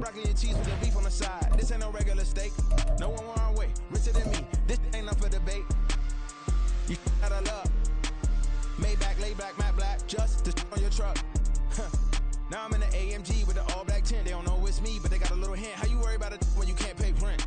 broccoli and cheese with the beef on the side. This ain't no regular steak. No one want our way, richer than me. This ain't up for debate. You out of love. Maybach, lay back, matte black, just to on your truck. Now I'm in the AMG with the all black tint. They don't know it's me, but they got a little hint. How you worry about it when you can't pay rent?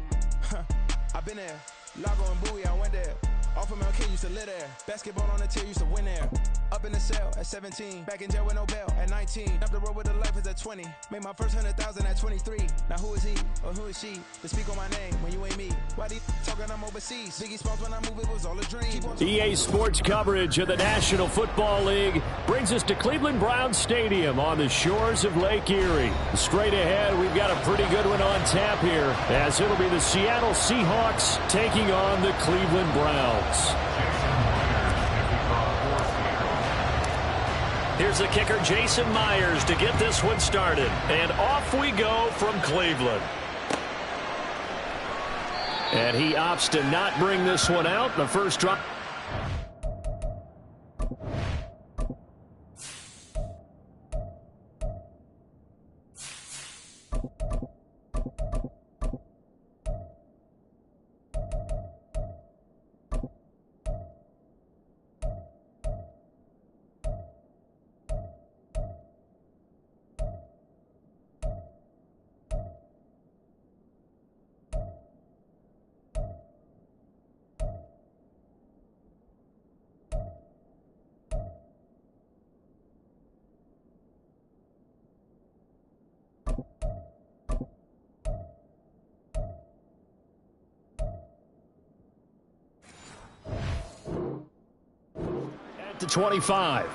I've been there. Lago and Bowie, I went there. Off of MLK, used to live there. Basketball on the tier, used to win there. Up in the cell at 17. Back in jail with no bail at 19. Up the road with the life is at 20. Made my first 100,000 at 23. Now who is he or who is she to speak on my name when you ain't me? Why they talking I'm overseas? Biggie Smalls when I move, it was all a dream. EA Sports coverage of the National Football League brings us to Cleveland Browns Stadium on the shores of Lake Erie. Straight ahead, we've got a pretty good one on tap here, as it'll be the Seattle Seahawks taking on the Cleveland Browns. Here's the kicker, Jason Myers, to get this one started. And off we go from Cleveland. And he opts to not bring this one out. The first drop. To 25.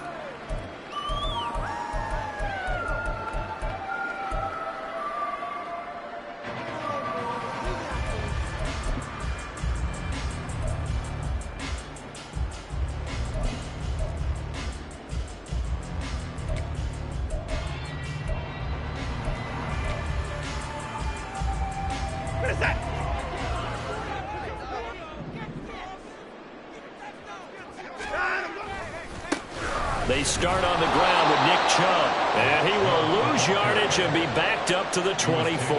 What is that? They start on the ground with Nick Chubb, and he will lose yardage and be backed up to the 24.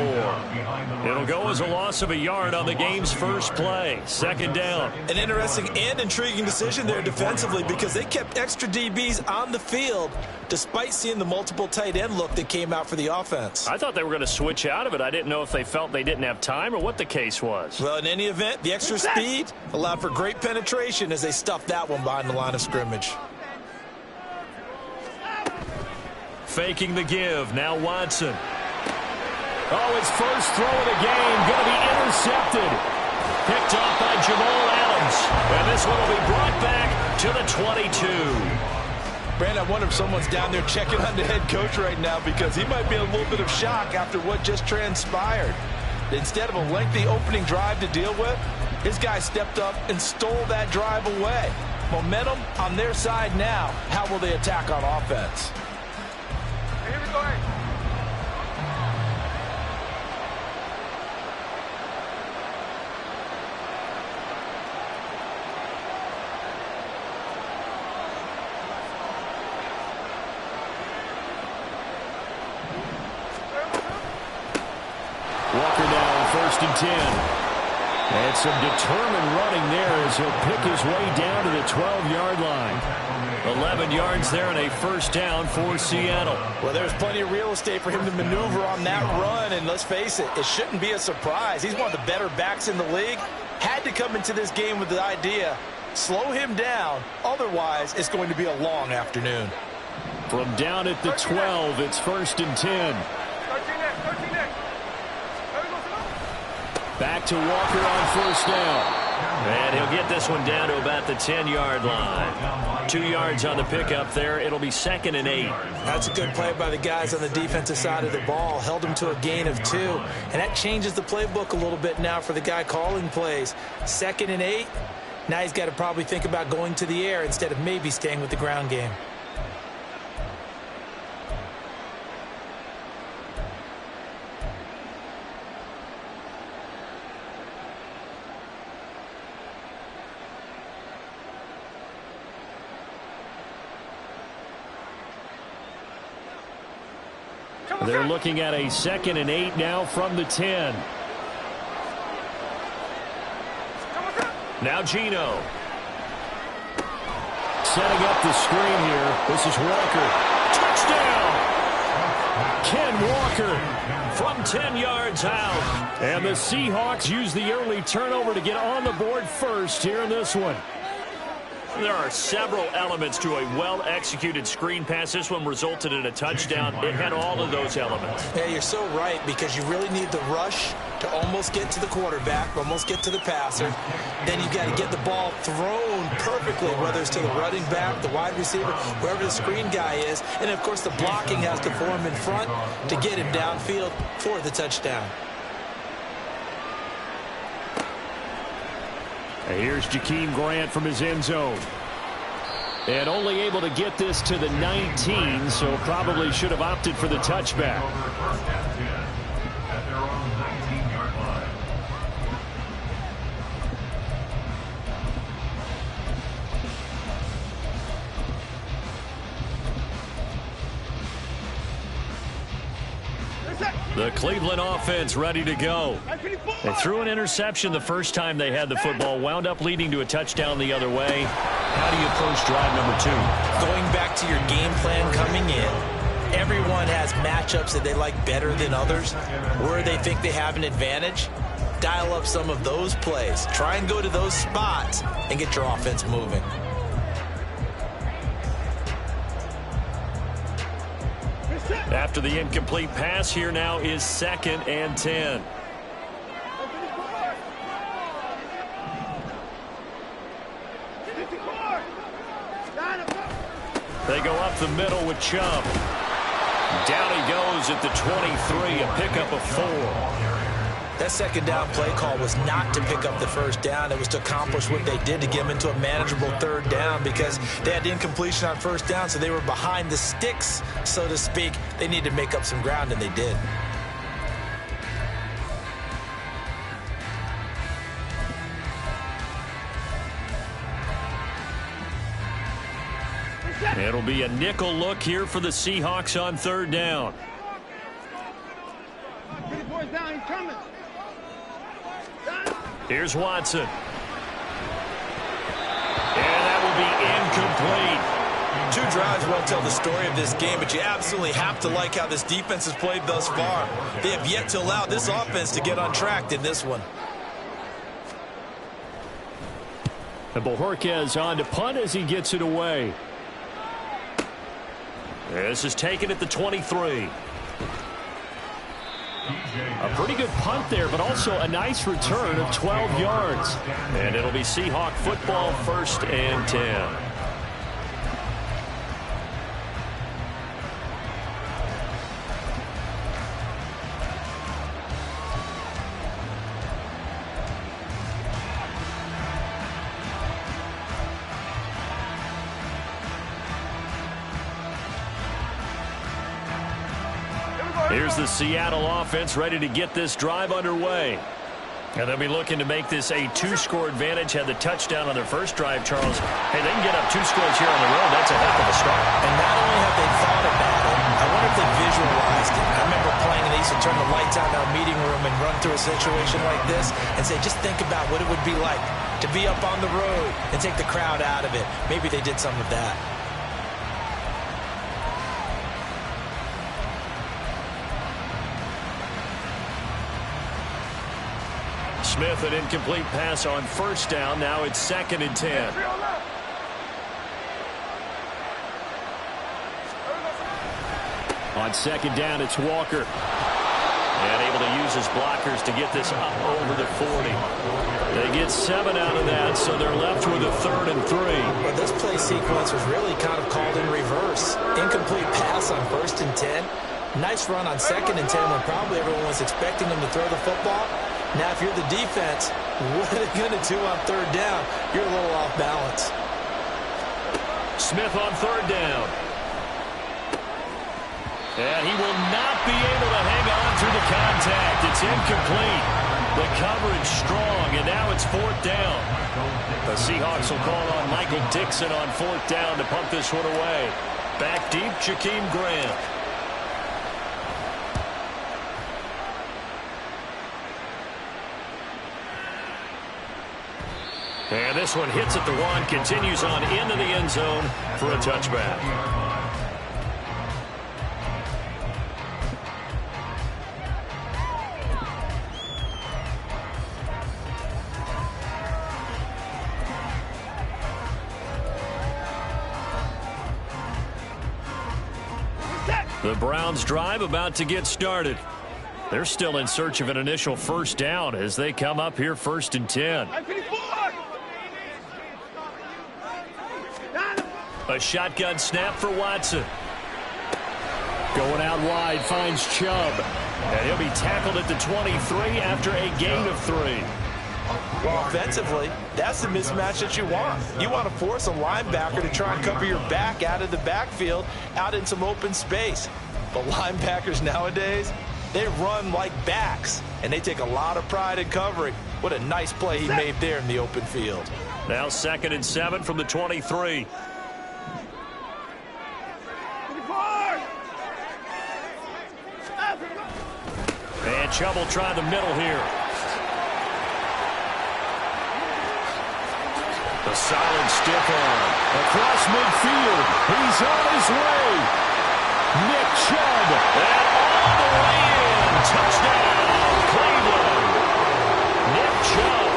It'll go as a loss of a yard on the game's first play. Second down. An interesting and intriguing decision there defensively, because they kept extra DBs on the field despite seeing the multiple tight end look that came out for the offense. I thought they were going to switch out of it. I didn't know if they felt they didn't have time or what the case was. Well, in any event, the extra speed allowed for great penetration as they stuffed that one behind the line of scrimmage. Faking the give. Now Watson. Oh, his first throw of the game going to be intercepted. Picked off by Jamal Adams. And this one will be brought back to the 22. Brandon, I wonder if someone's down there checking on the head coach right now, because he might be in a little bit of shock after what just transpired. Instead of a lengthy opening drive to deal with, his guy stepped up and stole that drive away. Momentum on their side now. How will they attack on offense? Here we go. Walker now on 1st and 10. And some determined running there as he'll pick his way down to the 12-yard line. 11 yards there and a first down for Seattle. Well, there's plenty of real estate for him to maneuver on that run, and let's face it, it shouldn't be a surprise. He's one of the better backs in the league. Had to come into this game with the idea, slow him down, otherwise it's going to be a long afternoon. From down at the 12, it's 1st and 10. Back to Walker on 1st down. And he'll get this one down to about the 10-yard line. 2 yards on the pickup there. It'll be 2nd and 8. That's a good play by the guys on the defensive side of the ball. Held him to a gain of 2. And that changes the playbook a little bit now for the guy calling plays. 2nd and 8. Now he's got to probably think about going to the air instead of maybe staying with the ground game. Come They're looking at a 2nd and 8 now from the 10. Now Gino. Setting up the screen here. This is Walker. Touchdown! Ken Walker from 10 yards out. And the Seahawks use the early turnover to get on the board first here in this one. There are several elements to a well-executed screen pass. This one resulted in a touchdown. It had all of those elements. Yeah, you're so right, because you really need the rush to almost get to the quarterback, almost get to the passer. Then you've got to get the ball thrown perfectly, whether it's to the running back, the wide receiver, wherever the screen guy is. And, of course, the blocking has to form in front to get him downfield for the touchdown. Here's Jakeem Grant from his end zone. And only able to get this to the 19, so probably should have opted for the touchback. The Cleveland offense ready to go. They threw an interception the first time they had the football, wound up leading to a touchdown the other way. How do you approach drive number 2? Going back to your game plan coming in, everyone has matchups that they like better than others, where they think they have an advantage. Dial up some of those plays. Try and go to those spots and get your offense moving. After the incomplete pass, here now is 2nd and 10. They go up the middle with Chubb. Down he goes at the 23, a pickup of 4. That second down play call was not to pick up the first down. It was to accomplish what they did, to get them into a manageable 3rd down, because they had incompletion on 1st down, so they were behind the sticks, so to speak. They needed to make up some ground, and they did. It'll be a nickel look here for the Seahawks on 3rd down. Down, he's coming. Here's Watson. And that will be incomplete. 2 drives won't tell the story of this game, but you absolutely have to like how this defense has played thus far. They have yet to allow this offense to get on track in this one. And Bojorquez on to punt as he gets it away. This is taken at the 23. A pretty good punt there, but also a nice return of 12 yards. And it'll be Seahawk football, 1st and 10. Here's the Seattle offense ready to get this drive underway. And they'll be looking to make this a 2-score advantage. Had the touchdown on their first drive, Charles. Hey, they can get up 2 scores here on the road. That's a heck of a start. And not only have they thought about it, I wonder if they visualized it. I remember playing, and they used to turn the lights out in our meeting room and run through a situation like this and say, just think about what it would be like to be up on the road and take the crowd out of it. Maybe they did some of that. Smith, an incomplete pass on 1st down. Now it's 2nd and 10. On 2nd down, it's Walker. And able to use his blockers to get this up over the 40. They get 7 out of that, so they're left with a 3rd and 3. Well, this play sequence was really kind of called in reverse. Incomplete pass on 1st and 10. Nice run on 2nd and 10 when probably everyone was expecting them to throw the football. Now, if you're the defense, what are they going to do on 3rd down? You're a little off balance. Smith on 3rd down. And he will not be able to hang on through the contact. It's incomplete. The coverage strong, and now it's 4th down. The Seahawks will call on Michael Dixon on 4th down to pump this one away. Back deep, Jakeem Grant. And this one hits at the 1, continues on into the end zone for a touchback. The Browns drive about to get started. They're still in search of an initial first down as they come up here 1st and 10. A shotgun snap for Watson. Going out wide, finds Chubb. And he'll be tackled at the 23 after a gain of 3. Well, offensively, that's the mismatch that you want. You want to force a linebacker to try and cover your back out of the backfield, out in some open space. But linebackers nowadays, they run like backs, and they take a lot of pride in covering. What a nice play he made there in the open field. Now 2nd and 7 from the 23. And Chubb will try the middle here. A solid stiff arm. Across midfield. He's on his way. Nick Chubb. And all the way in. Touchdown, Cleveland. Nick Chubb,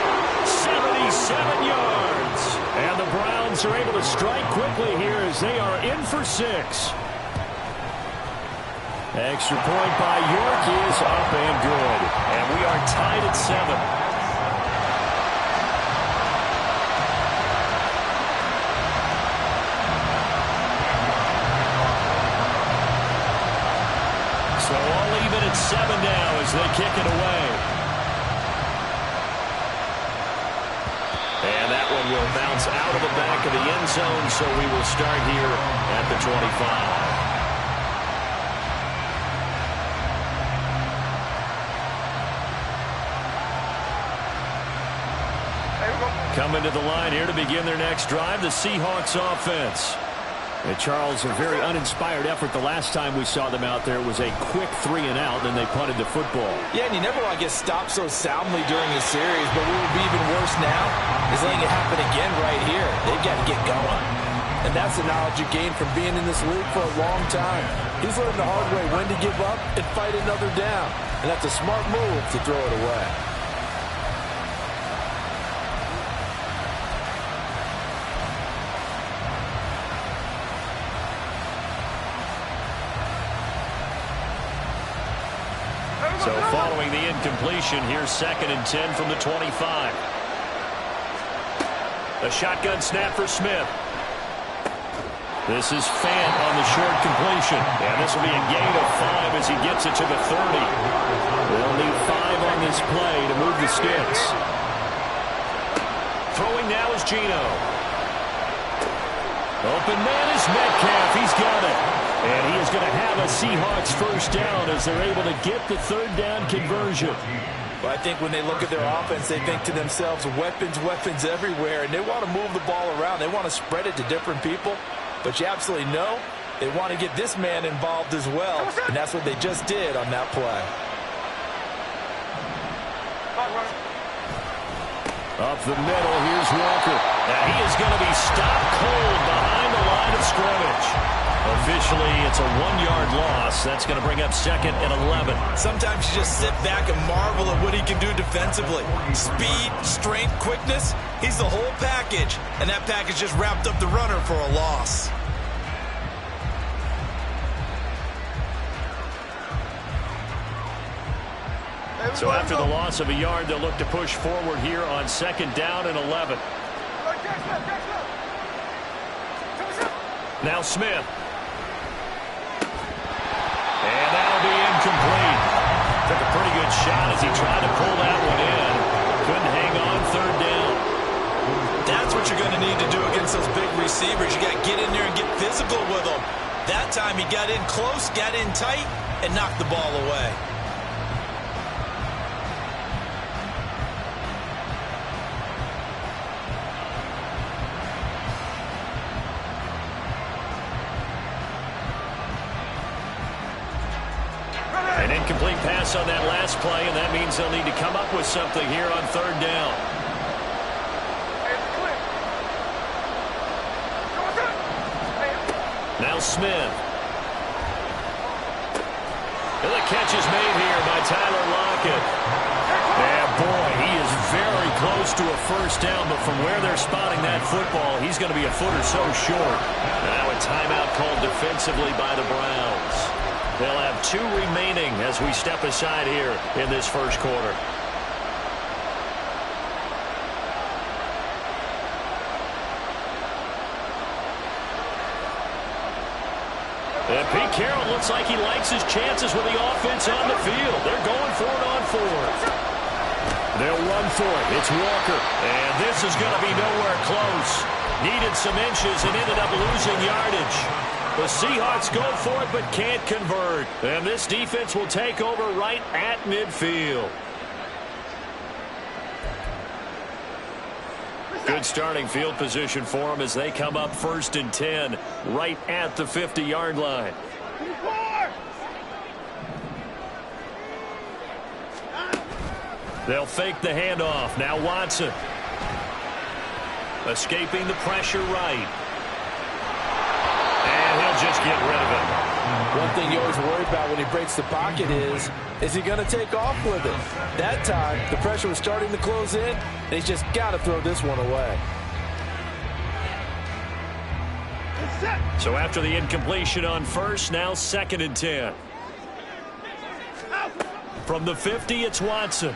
77 yards. And the Browns are able to strike quickly here as they are in for 6. Extra point by York is up and good. And we are tied at 7. So all even at 7 now as they kick it away. And that one will bounce out of the back of the end zone, so we will start here at the 25. Coming to the line here to begin their next drive, the Seahawks offense. And Charles, a very uninspired effort the last time we saw them out there. It was a quick 3 and out, and they punted the football. Yeah, and you never want to get stopped so soundly during the series, but what would be even worse now is letting it happen again right here. They've got to get going. And that's the knowledge you gain from being in this league for a long time. He's learned the hard way when to give up and fight another down. And that's a smart move to throw it away. So following the incompletion, here's 2nd and 10 from the 25. A shotgun snap for Smith. This is Fant on the short completion. And this will be a gain of 5 as he gets it to the 30. They'll need 5 on this play to move the sticks. Throwing now is Geno. Open man is Metcalf. He's got it. And he is going to have a Seahawks first down as they're able to get the 3rd down conversion. Well, I think when they look at their offense, they think to themselves, weapons, weapons everywhere. And they want to move the ball around. They want to spread it to different people. But you absolutely know they want to get this man involved as well. And that's what they just did on that play. Up the middle, here's Walker. Now he is going to be stopped cold behind the line of scrimmage. Officially, it's a 1-yard loss. That's going to bring up 2nd and 11. Sometimes you just sit back and marvel at what he can do defensively. Speed, strength, quickness, he's the whole package. And that package just wrapped up the runner for a loss. So after the loss of a yard, they'll look to push forward here on 2nd down and 11. Now Smith. And that'll be incomplete. Took a pretty good shot as he tried to pull that one in. Couldn't hang on 3rd down. That's what you're going to need to do against those big receivers. You got to get in there and get physical with them. That time he got in close, got in tight, and knocked the ball away. An incomplete pass on that last play, and that means they'll need to come up with something here on 3rd down. Now Smith. And the catch is made here by Tyler Lockett. And boy, he is very close to a first down, but from where they're spotting that football, he's going to be a foot or so short. Now a timeout called defensively by the Browns. They'll have 2 remaining as we step aside here in this first quarter. And Pete Carroll looks like he likes his chances with the offense on the field. They're going for it on 4th. They'll run for it. It's Walker. And this is going to be nowhere close. Needed some inches and ended up losing yardage. The Seahawks go for it but can't convert. And this defense will take over right at midfield. Good starting field position for them as they come up 1st and 10 right at the 50-yard line. They'll fake the handoff. Now Watson. Escaping the pressure right. And he'll just get rid of it. One thing you always worry about when he breaks the pocket is he going to take off with it? That time, the pressure was starting to close in, and he's just got to throw this one away. So after the incompletion on 1st, now 2nd and 10. From the 50, it's Watson.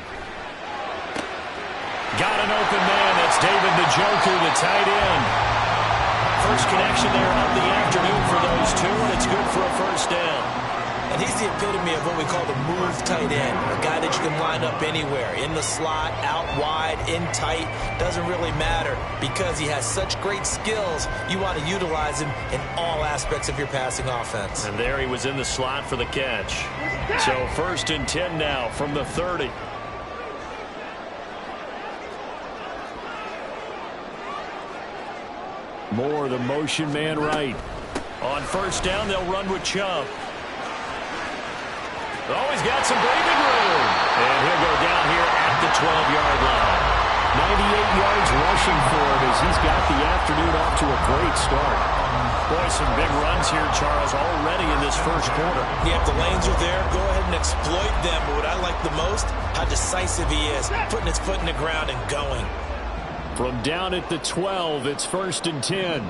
Got an open man. That's David Njoku, the tight end. First connection there of the afternoon for those 2, and it's good for a first down. And he's the epitome of what we call the move tight end, a guy that you can line up anywhere, in the slot, out wide, in tight, doesn't really matter because he has such great skills. You want to utilize him in all aspects of your passing offense. And there he was in the slot for the catch. So 1st and 10 now from the 30. Moore, the motion man right. On 1st down, they'll run with Chubb. Oh, he's got some breathing room. And he'll go down here at the 12-yard line. 98 yards rushing for him as he's got the afternoon off to a great start. Boy, some big runs here, Charles, already in this first quarter. Yeah, if the lanes are there, go ahead and exploit them. But what I like the most, how decisive he is, putting his foot in the ground and going. From down at the 12, it's 1st and 10.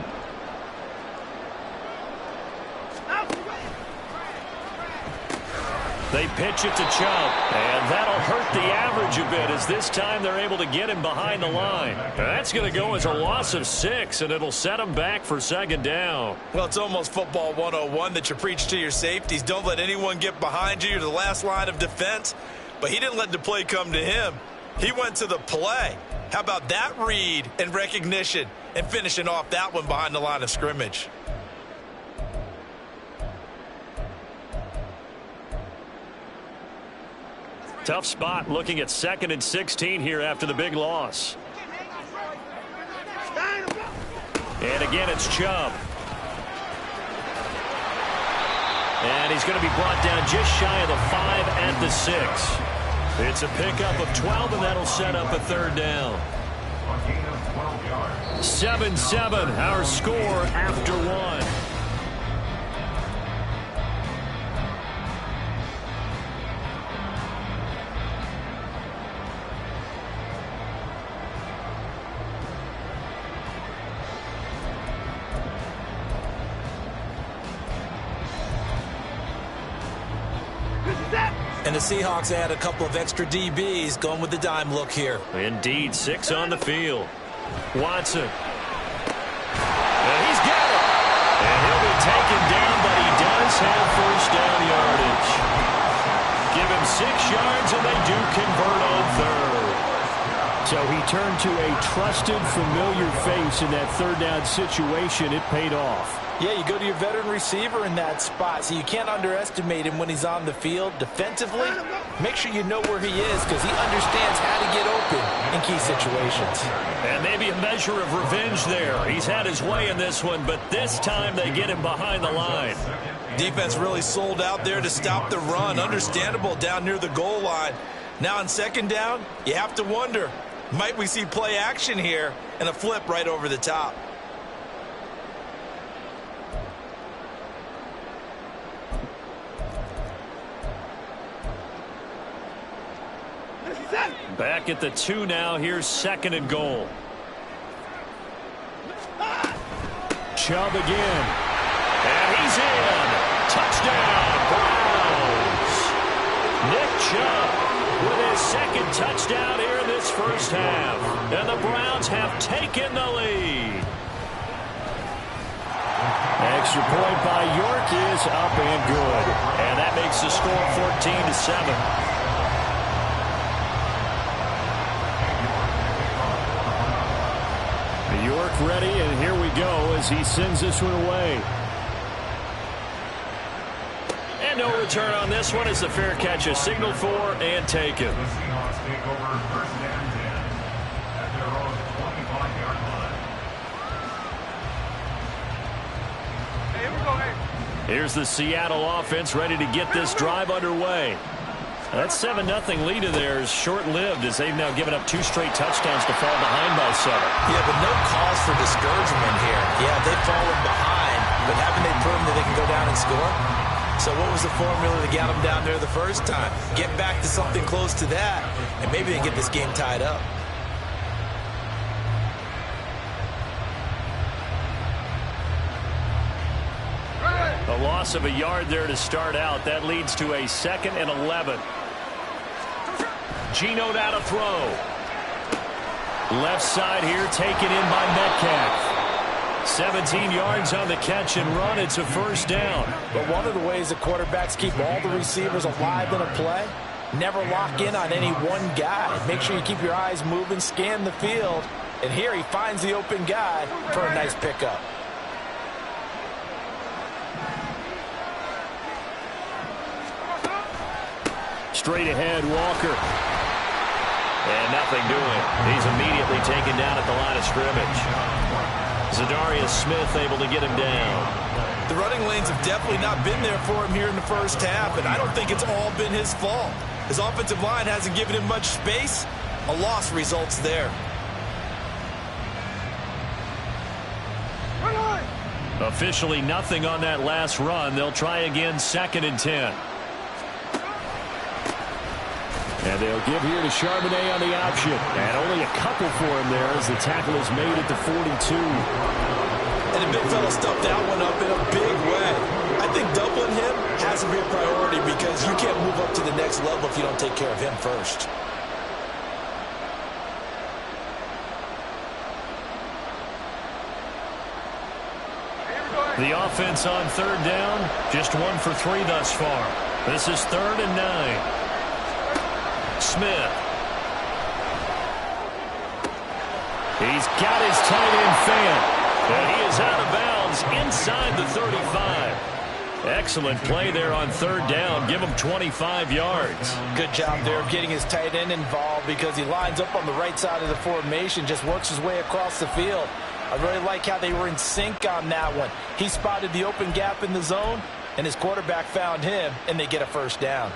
They pitch it to Chubb, and that'll hurt the average a bit as this time they're able to get him behind the line. That's going to go as a loss of 6, and it'll set him back for 2nd down. Well, it's almost football 101 that you preach to your safeties. Don't let anyone get behind you. You're the last line of defense. But he didn't let the play come to him. He went to the play. How about that read and recognition and finishing off that one behind the line of scrimmage? Tough spot looking at 2nd and 16 here after the big loss. And again, it's Chubb. And he's going to be brought down just shy of the 5 at the 6. It's a pickup of 12, and that'll set up a 3rd down. 7-7, our score after 1. And the Seahawks add a couple of extra DBs going with the dime look here. Indeed, 6 on the field. Watson. And he's got it. And he'll be taken down, but he does have first down yardage. Give him 6 yards, and they do convert on 3rd. So he turned to a trusted, familiar face in that 3rd down situation. It paid off. Yeah, you go to your veteran receiver in that spot, so you can't underestimate him when he's on the field. Defensively, make sure you know where he is because he understands how to get open in key situations. And maybe a measure of revenge there. He's had his way in this one, but this time they get him behind the line. Defense really sold out there to stop the run. Understandable down near the goal line. Now on 2nd down, you have to wonder, might we see play action here and a flip right over the top? Back at the 2 now. Here's 2nd and goal. Chubb again. And he's in. Touchdown, Browns. Nick Chubb with his 2nd touchdown here in this first half. And the Browns have taken the lead. Extra point by York is up and good. And that makes the score 14-7. York ready, and here we go as he sends this one away. And no return on this one as the fair catch is signaled for and taken. Here's the Seattle offense ready to get this drive underway. That 7-0 lead of theirs short-lived as they've now given up 2 straight touchdowns to fall behind by 7. Yeah, but no cause for discouragement here. Yeah, they've fallen behind, but haven't they proven that they can go down and score? So what was the formula that got them down there the first time? Get back to something close to that, and maybe they can get this game tied up. A loss of a yard there to start out. That leads to a 2nd and 11. Geno now to throw. Left side here taken in by Metcalf. 17 yards on the catch and run. It's a first down. But one of the ways that quarterbacks keep all the receivers alive in a play, never lock in on any one guy. Make sure you keep your eyes moving, scan the field. And here he finds the open guy for a nice pickup. Straight ahead, Walker. And nothing doing. He's immediately taken down at the line of scrimmage. Zadarius Smith able to get him down. The running lanes have definitely not been there for him here in the first half, and I don't think it's all been his fault. His offensive line hasn't given him much space. A loss results there. Officially nothing on that last run. They'll try again 2nd and 10. And they'll give here to Charbonnet on the option. And only a couple for him there as the tackle is made at the 42. And the big fella stuffed that one up in a big way. I think doubling him has to be a priority because you can't move up to the next level if you don't take care of him first. The offense on 3rd down, just 1 for 3 thus far. This is 3rd and 9. Smith. He's got his tight end fan. And he is out of bounds inside the 35. Excellent play there on 3rd down. Give him 25 yards. Good job there of getting his tight end involved because he lines up on the right side of the formation, just works his way across the field. I really like how they were in sync on that one. He spotted the open gap in the zone, and his quarterback found him, and they get a first down.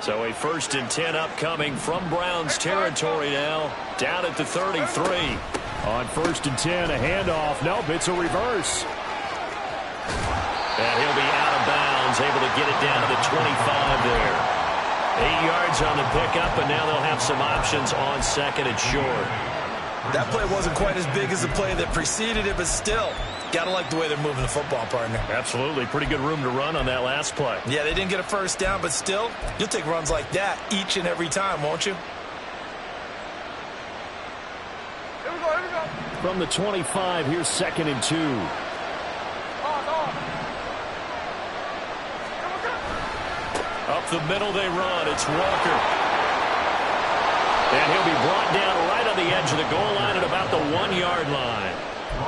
So a 1st and 10 upcoming from Browns territory now. Down at the 33. On 1st and 10, a handoff. Nope, it's a reverse. And he'll be out of bounds, able to get it down to the 25 there. 8 yards on the pickup, and now they'll have some options on 2nd and short. That play wasn't quite as big as the play that preceded it, but still, got to like the way they're moving the football, partner. Absolutely. Pretty good room to run on that last play. Yeah, they didn't get a first down, but still, you'll take runs like that each and every time, won't you? Here we go. From the 25, here's 2nd and 2. Up the middle they run. It's Walker. And he'll be brought down right on the edge of the goal line at about the 1-yard line.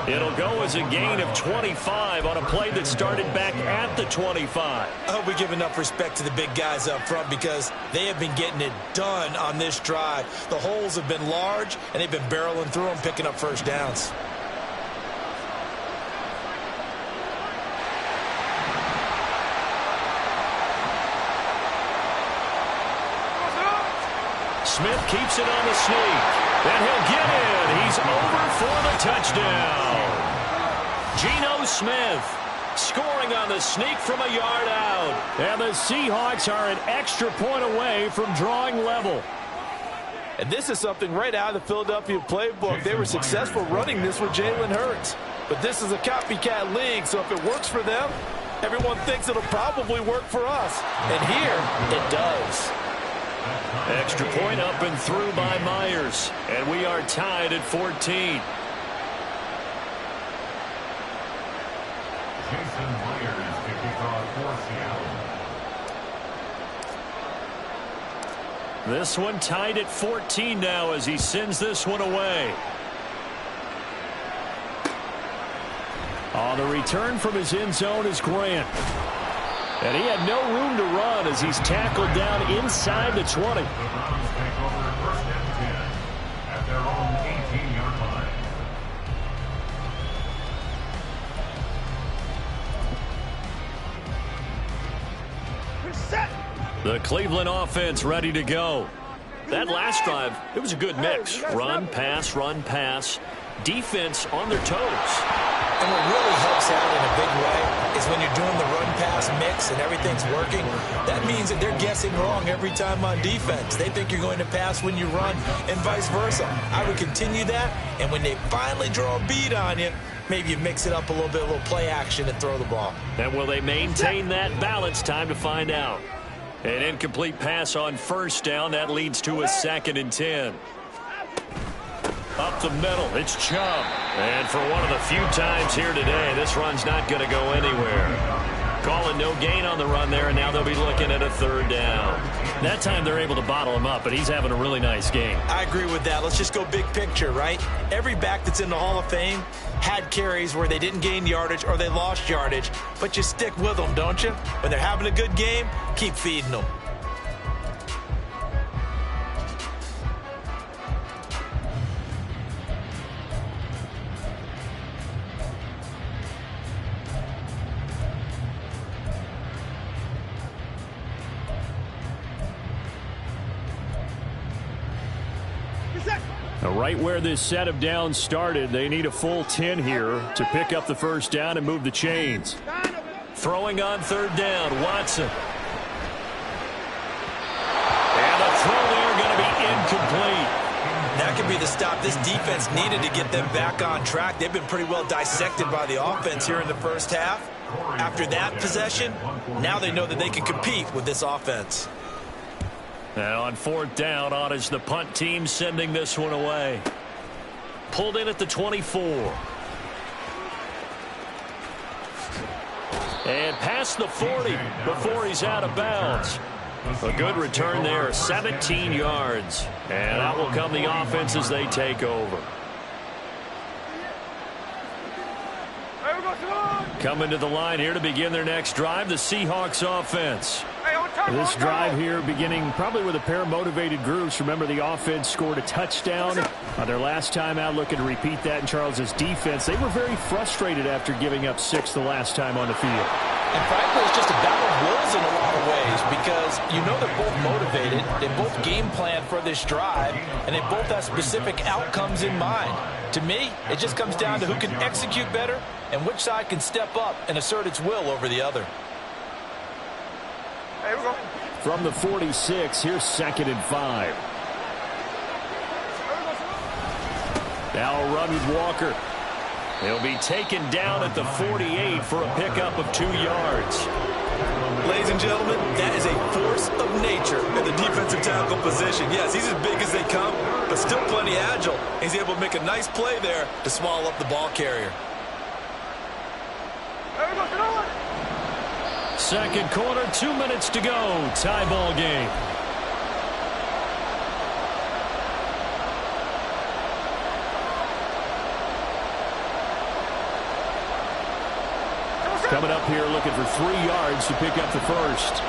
It'll go as a gain of 25 on a play that started back at the 25. I hope we give enough respect to the big guys up front because they have been getting it done on this drive. The holes have been large, and they've been barreling through them, picking up first downs. Smith keeps it on the sneak. And he'll get in. He's over for the touchdown. Geno Smith scoring on the sneak from a yard out. And the Seahawks are an extra point away from drawing level. And this is something right out of the Philadelphia playbook. They were successful running this with Jalen Hurts. But this is a copycat league, so if it works for them, everyone thinks it'll probably work for us. And here, it does. Extra point up and through by Myers. And we are tied at 14. Jason Myers to kick off for Seattle. This one tied at 14 now as he sends this one away. On the return from his end zone is Grant. And he had no room to run as he's tackled down inside the 20. The Browns take over first and 10 at their own 18-yard line. The Cleveland offense ready to go. That last drive, it was a good mix. Run, pass, defense on their toes. And what really helps out in a big way is when you're doing the run-pass mix and everything's working, that means that they're guessing wrong every time on defense. They think you're going to pass when you run and vice versa. I would continue that, and when they finally draw a beat on you, maybe you mix it up a little bit, a little play action and throw the ball. And will they maintain that balance? Time to find out. An incomplete pass on first down. That leads to a 2nd and 10. Up the middle, it's Chubb. And for one of the few times here today, this run's not going to go anywhere. Calling no gain on the run there, and now they'll be looking at a 3rd down. That time they're able to bottle him up, but he's having a really nice game. I agree with that. Let's just go big picture, right? Every back that's in the Hall of Fame had carries where they didn't gain yardage or they lost yardage, but you stick with them, don't you? When they're having a good game, keep feeding them. Right where this set of downs started, they need a full 10 here to pick up the first down and move the chains. Throwing on 3rd down, Watson. And a throw there going to be incomplete. That could be the stop this defense needed to get them back on track. They've been pretty well dissected by the offense here in the first half. After that possession, now they know that they can compete with this offense. And on 4th down, on is the punt team sending this one away. Pulled in at the 24. And past the 40 before he's out of bounds. A good return there, 17 yards. And out will come the offense as they take over. Coming to the line here to begin their next drive, the Seahawks offense. This drive here beginning probably with a pair of motivated groups. Remember, the offense scored a touchdown on their last time out, looking to repeat that in Charles's defense. They were very frustrated after giving up 6 the last time on the field. And frankly, it's just a battle of wills in a lot of ways because you know they're both motivated. They both game plan for this drive, and they both have specific outcomes in mind. To me, it just comes down to who can execute better and which side can step up and assert its will over the other. From the 46, here's 2nd and 5. Now a run with Walker. He'll be taken down at the 48 for a pickup of 2 yards. Ladies and gentlemen, that is a force of nature in the defensive tackle position. Yes, he's as big as they come, but still plenty agile. He's able to make a nice play there to swallow up the ball carrier. Second quarter, 2 minutes to go. Tie ball game. Coming up here looking for 3 yards to pick up the first.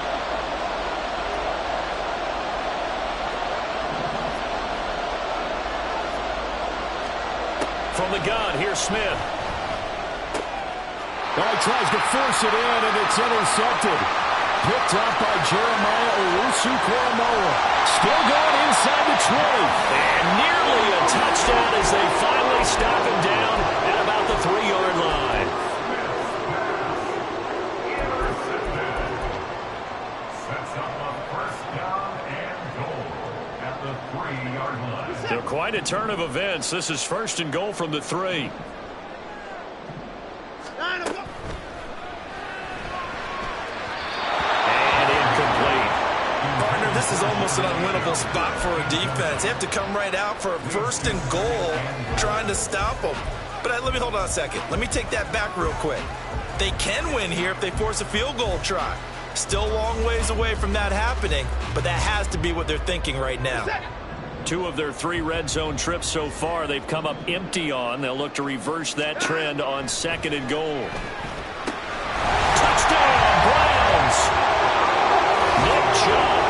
From the gun, here's Smith. Oh, he tries to force it in, and it's intercepted. Picked up by Jeremiah Owusu-Koramoah. Still going inside the 20. And nearly a touchdown as they finally stop him down at about the 3-yard line. Sets up a first down and goal at the So quite a turn of events. This is 1st and goal from the 3. And incomplete. Partner, this is almost an unwinnable spot for a defense. They have to come right out for a 1st and goal trying to stop them. But let me hold on a second. Let me take that back real quick. They can win here if they force a field goal try. Still a long ways away from that happening, but that has to be what they're thinking right now. 2 of their 3 red zone trips so far they've come up empty on. They'll look to reverse that trend on 2nd and goal. Touchdown, Browns! Nick Chubb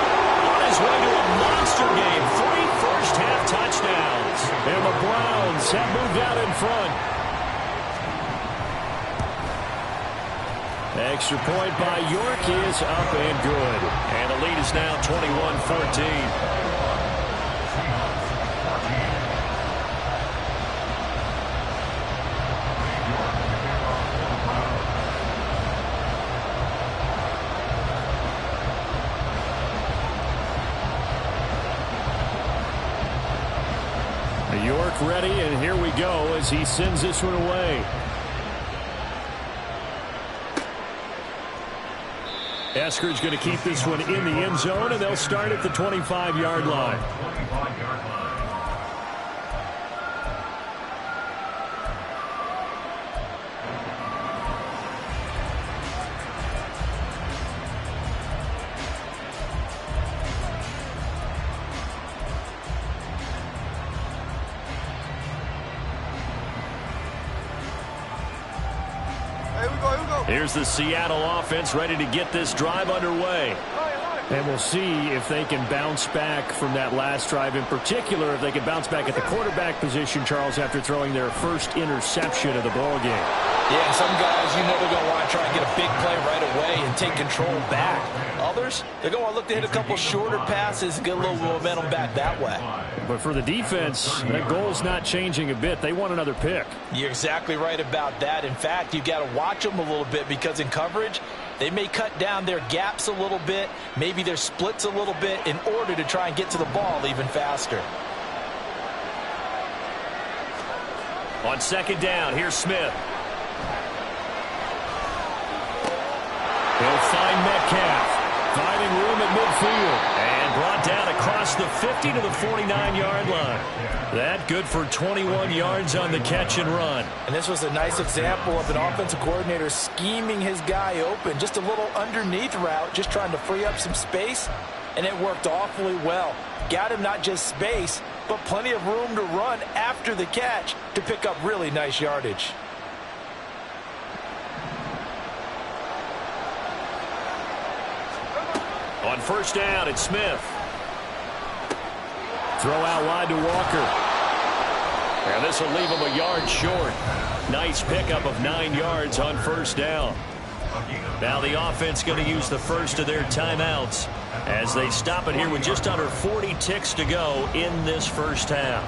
on his way to a monster game. 3 first-half touchdowns. And the Browns have moved out in front. Extra point by York is up and good. And the lead is now 21-14. York ready, and here we go as he sends this one away. Esker's going to keep this one in the end zone, and they'll start at the 25-yard line. Here's the Seattle offense ready to get this drive underway. And we'll see if they can bounce back from that last drive. In particular, if they can bounce back at the quarterback position, Charles, after throwing their first interception of the ball game. Yeah, some guys, you know, they're going to want to try and get a big play right away and take control back. Others, they're going to look to hit a couple shorter passes and get a little momentum back that way. But for the defense, that goal's not changing a bit. They want another pick. You're exactly right about that. In fact, you've got to watch them a little bit because in coverage, they may cut down their gaps a little bit, maybe their splits a little bit in order to try and get to the ball even faster. On 2nd down, here's Smith. He'll find Metcalf, finding room at midfield, and brought down across the 50 to the 49-yard line. That good for 21 yards on the catch and run. And this was a nice example of an offensive coordinator scheming his guy open. Just a little underneath route, just trying to free up some space, and it worked awfully well. Got him not just space, but plenty of room to run after the catch to pick up really nice yardage. On 1st down, it's Smith. Throw out wide to Walker. And this will leave him a yard short. Nice pickup of 9 yards on 1st down. Now the offense going to use the first of their timeouts as they stop it here with just under 40 ticks to go in this first half.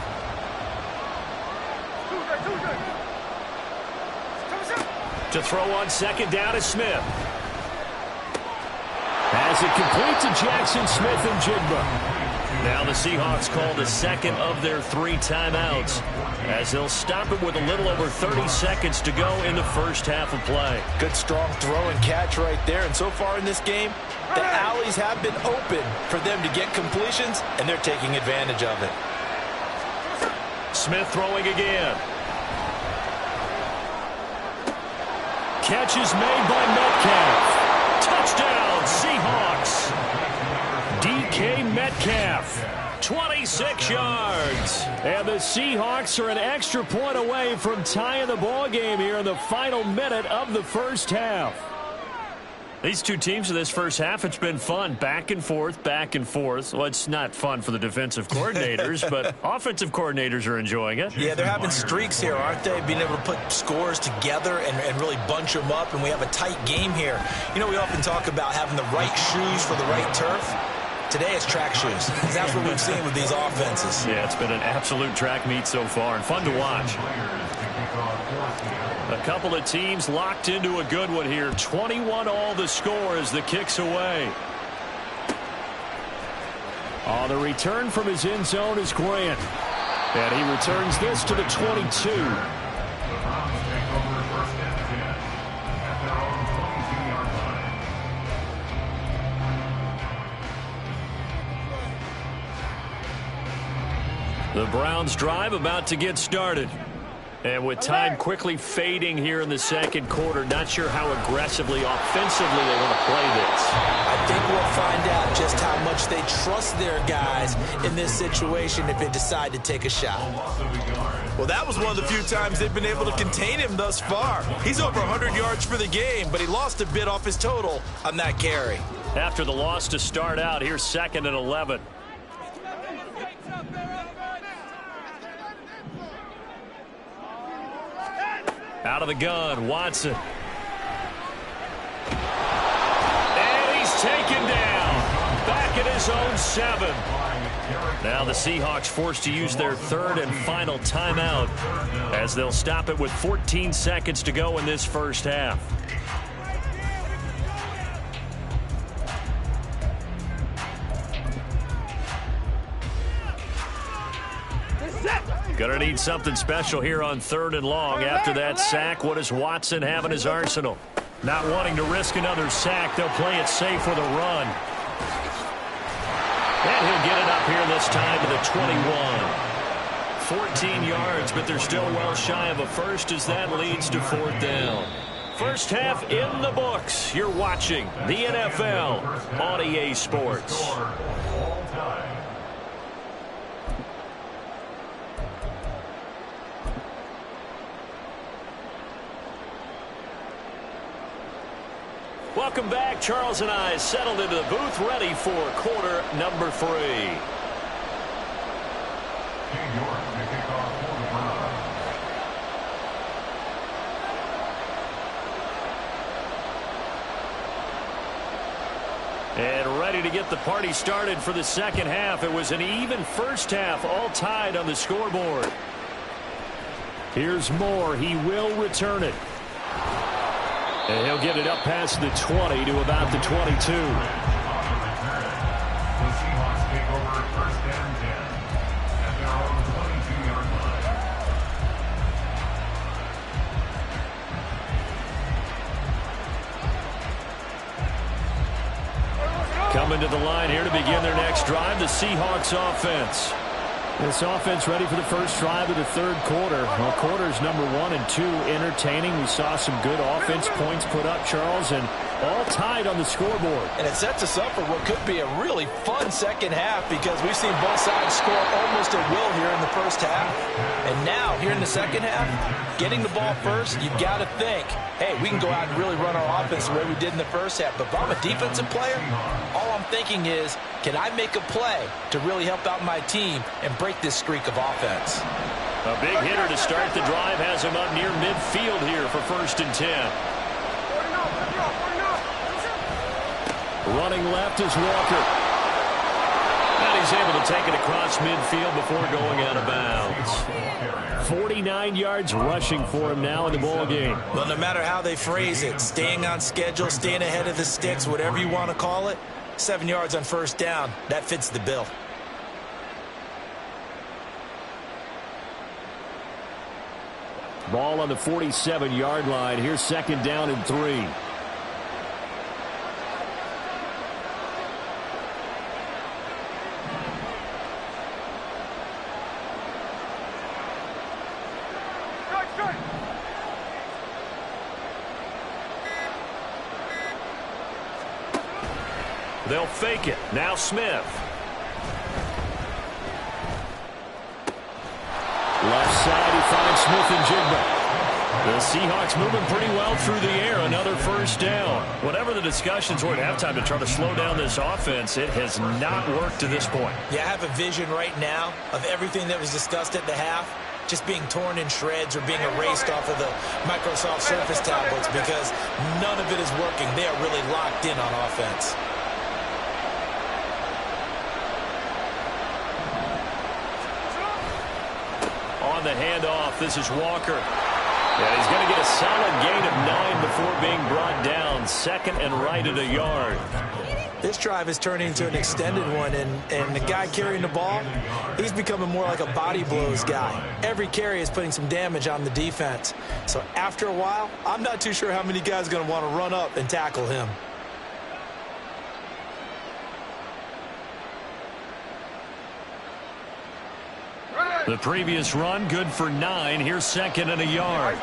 To throw on 2nd down is Smith. As it complete to Jackson Smith and Jigba. Now the Seahawks call the 2nd of their 3 timeouts as they'll stop it with a little over 30 seconds to go in the first half of play. Good strong throw and catch right there. And so far in this game, the alleys have been open for them to get completions, and they're taking advantage of it. Smith throwing again. Catch is made by Metcalf. Touchdown, Seahawks. DK Metcalf, 26 yards. And the Seahawks are an extra point away from tying the ball game here in the final minute of the first half. These two teams in this first half, it's been fun. Back and forth, back and forth. Well, it's not fun for the defensive coordinators, but offensive coordinators are enjoying it. Yeah, they're having streaks here, aren't they? Being able to put scores together and really bunch them up, and we have a tight game here. You know, we often talk about having the right shoes for the right turf. Today it's track shoes. That's what we've seen with these offenses. Yeah, it's been an absolute track meet so far and fun to watch. A couple of teams locked into a good one here. 21 all the score as the kick's away. The return from his end zone is Grant. And he returns this to the 22. The Browns drive about to get started. And with time quickly fading here in the second quarter, not sure how aggressively, offensively they want to play this. I think we'll find out just how much they trust their guys in this situation if they decide to take a shot. Well, that was one of the few times they've been able to contain him thus far. He's over 100 yards for the game, but he lost a bit off his total on that carry. After the loss to start out, here's 2nd and 11. Out of the gun, Watson. And he's taken down. Back at his own 7. Now the Seahawks forced to use their 3rd and final timeout as they'll stop it with 14 seconds to go in this first half. Gonna need something special here on 3rd and long. After that sack, what does Watson have in his arsenal? Not wanting to risk another sack, they'll play it safe with a run. And he'll get it up here this time to the 21. 14 yards, but they're still well shy of a first as that leads to 4th down. First half in the books. You're watching the NFL on EA Sports. Welcome back. Charles and I settled into the booth, ready for quarter number 3. And ready to get the party started for the second half. It was an even first half, all tied on the scoreboard. Here's Moore. He will return it. And he'll get it up past the 20 to about the 22. The Seahawks take over 1st and 10 at their own 22-yard line. Coming to the line here to begin their next drive, the Seahawks offense. This offense ready for the first drive of the 3rd quarter. Well, quarters number 1 and 2 entertaining. We saw some good offense points put up, Charles, and all tied on the scoreboard. And it sets us up for what could be a really fun second half because we've seen both sides score almost at will here in the first half. And now, here in the second half, getting the ball first, you've got to think, hey, we can go out and really run our offense the way we did in the first half. But if I'm a defensive player, all I'm thinking is, can I make a play to really help out my team and break this streak of offense? A big hitter to start the drive has him up near midfield here for 1st and 10. Running left is Walker. And he's able to take it across midfield before going out of bounds. 49 yards rushing for him now in the ball game. Well, no matter how they phrase it, staying on schedule, staying ahead of the sticks, whatever you want to call it, 7 yards on 1st down, that fits the bill. Ball on the 47-yard line. Here's 2nd down and 3. They'll fake it. Now Smith. Left side, he finds Smith and Jigba. The Seahawks moving pretty well through the air. Another 1st down. Whatever the discussions were at halftime to try to slow down this offense, it has not worked to this point. Yeah, I have a vision right now of everything that was discussed at the half just being torn in shreds or being erased off of the Microsoft Surface tablets because none of it is working. They are really locked in on offense. On the handoff, this is Walker. And he's going to get a solid gain of 9 before being brought down. 2nd and right at a yard. This drive is turning into an extended one, and the guy carrying the ball, he's becoming more like a body blows guy. Every carry is putting some damage on the defense. So after a while, I'm not too sure how many guys are going to want to run up and tackle him. The previous run, good for 9. Here's second and a yard.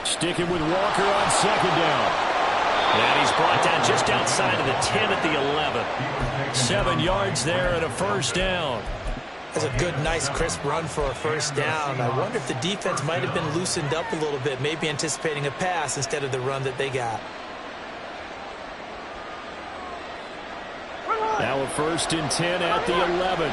Sticking with Walker on second down. And he's brought down just outside of the 10 at the 11. 7 yards there and a first down. That's a good, nice, crisp run for a first down. I wonder if the defense might have been loosened up a little bit, maybe anticipating a pass instead of the run that they got. Now a first and 10 at the 11.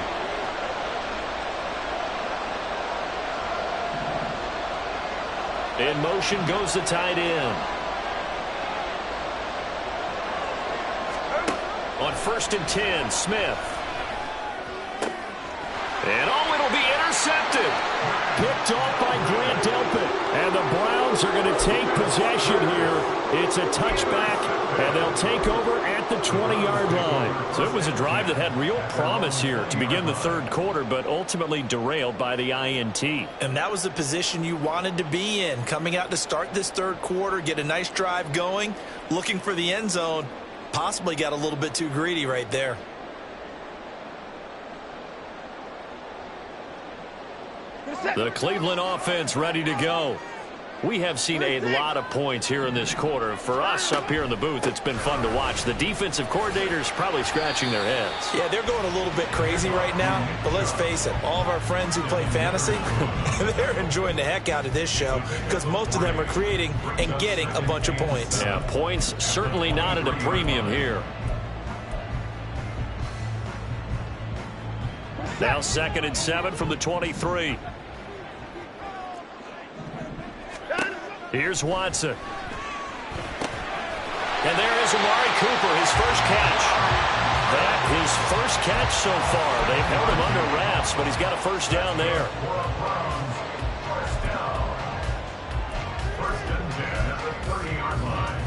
In motion goes the tight end. On first and 10, Smith. And it'll be intercepted. Picked off by Grant Delpit. And the Browns are going to take possession here. It's a touchback, and they'll take over at the 20-yard line. So it was a drive that had real promise here to begin the third quarter, but ultimately derailed by the INT. And that was the position you wanted to be in, coming out to start this third quarter, get a nice drive going, looking for the end zone. Possibly got a little bit too greedy right there. The Cleveland offense ready to go. We have seen a lot of points here in this quarter. For us up here in the booth, it's been fun to watch. The defensive coordinators probably scratching their heads. Yeah, they're going a little bit crazy right now. But let's face it, all of our friends who play fantasy, they're enjoying the heck out of this show because most of them are creating and getting a bunch of points. Yeah, points certainly not at a premium here. Now second and 7 from the 23. Here's Watson. And there is Amari Cooper, his first catch. His first catch so far. They've held him under wraps, but he's got a first down there. First down. First and 10 at the 30-yard line.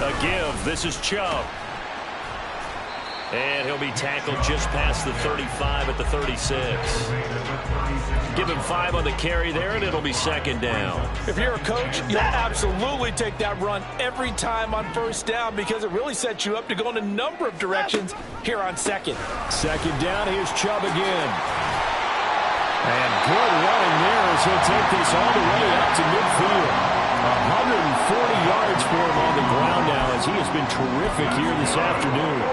A give. This is Chubb. And he'll be tackled just past the 35 at the 36. Give him 5 on the carry there, and it'll be second down. If you're a coach, you'll absolutely take that run every time on first down because it really sets you up to go in a number of directions here on second. Second down, here's Chubb again. And good running there as he'll take this all the way up to midfield. 140 yards for him on the ground now as he has been terrific here this afternoon.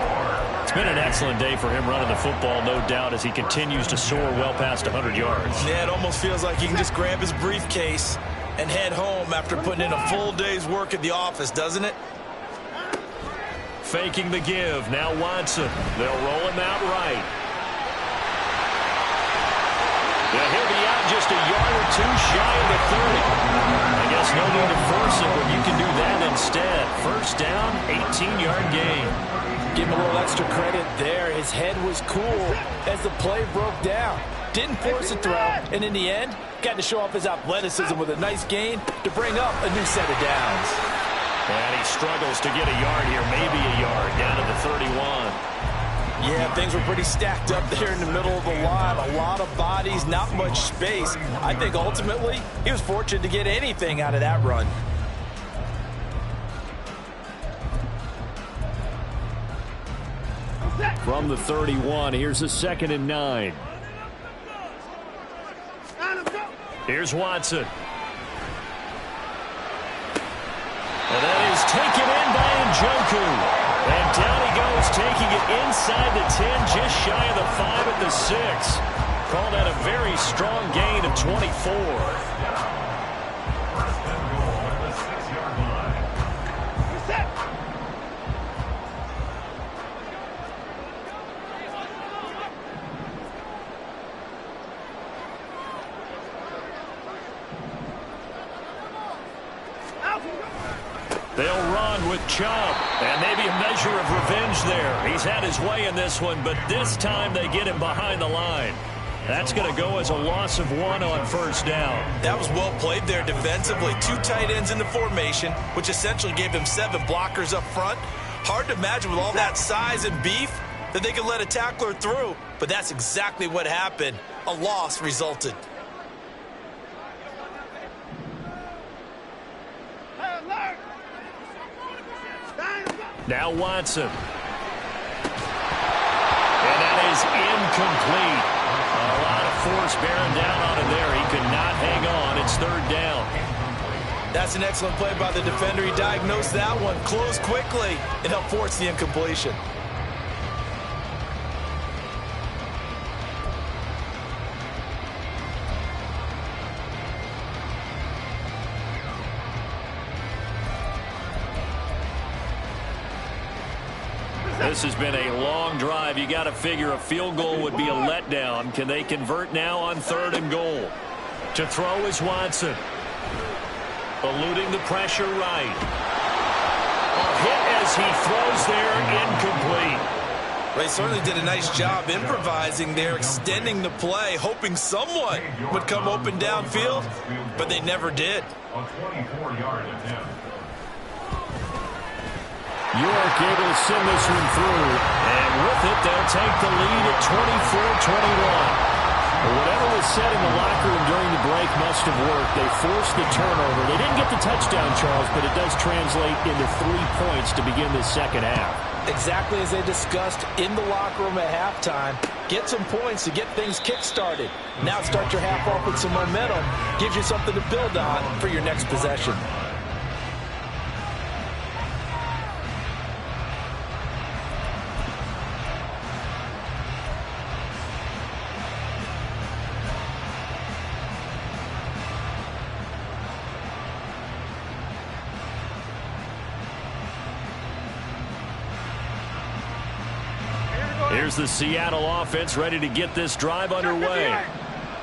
It's been an excellent day for him running the football, no doubt, as he continues to soar well past 100 yards. Yeah, it almost feels like he can just grab his briefcase and head home after putting in a full day's work at the office, doesn't it? Faking the give. Now Watson. They'll roll him out right. Yeah, he'll be out just a yard or two shy of the 30. I guess no need to force it when you can do that instead. First down, 18-yard gain. Give him a little extra credit there. His head was cool as the play broke down. Didn't force a throw, and in the end, got to show off his athleticism with a nice gain to bring up a new set of downs. And he struggles to get a yard here, maybe a yard, down to the 31. Yeah, things were pretty stacked up there in the middle of the line. A lot of bodies, not much space. I think ultimately he was fortunate to get anything out of that run. From the 31, here's a second and 9. Here's Watson. And that is taken in by Njoku. And down he goes, taking it inside the 10, just shy of the 5 at the 6. Called that a very strong gain of 24. They'll run with Chubb. And maybe a measure of revenge there. He's had his way in this one, but this time they get him behind the line. That's going to go as a loss of 1 on first down. That was well played there defensively. 2 tight ends in the formation, which essentially gave him 7 blockers up front. Hard to imagine with all that size and beef that they could let a tackler through, but that's exactly what happened. A loss resulted. Now Watson. And that is incomplete. A lot of force bearing down on him there. He could not hang on. It's 3rd down. That's an excellent play by the defender. He diagnosed that one, closed quickly, and helped force the incompletion. This has been a long drive. You got to figure a field goal would be a letdown. Can they convert now on 3rd and goal? To throw is Watson. Eluding the pressure right. A hit as he throws there, incomplete. They certainly did a nice job improvising there, extending the play, hoping someone would come open downfield, but they never did. A 24-yard attempt. York able to send this one through, and with it, they'll take the lead at 24-21. Whatever was said in the locker room during the break must have worked. They forced the turnover. They didn't get the touchdown, Charles, but it does translate into 3 points to begin the second half. Exactly as they discussed in the locker room at halftime. Get some points to get things kick-started. Now start your half off with some momentum. Gives you something to build on for your next possession. Here's the Seattle offense ready to get this drive underway.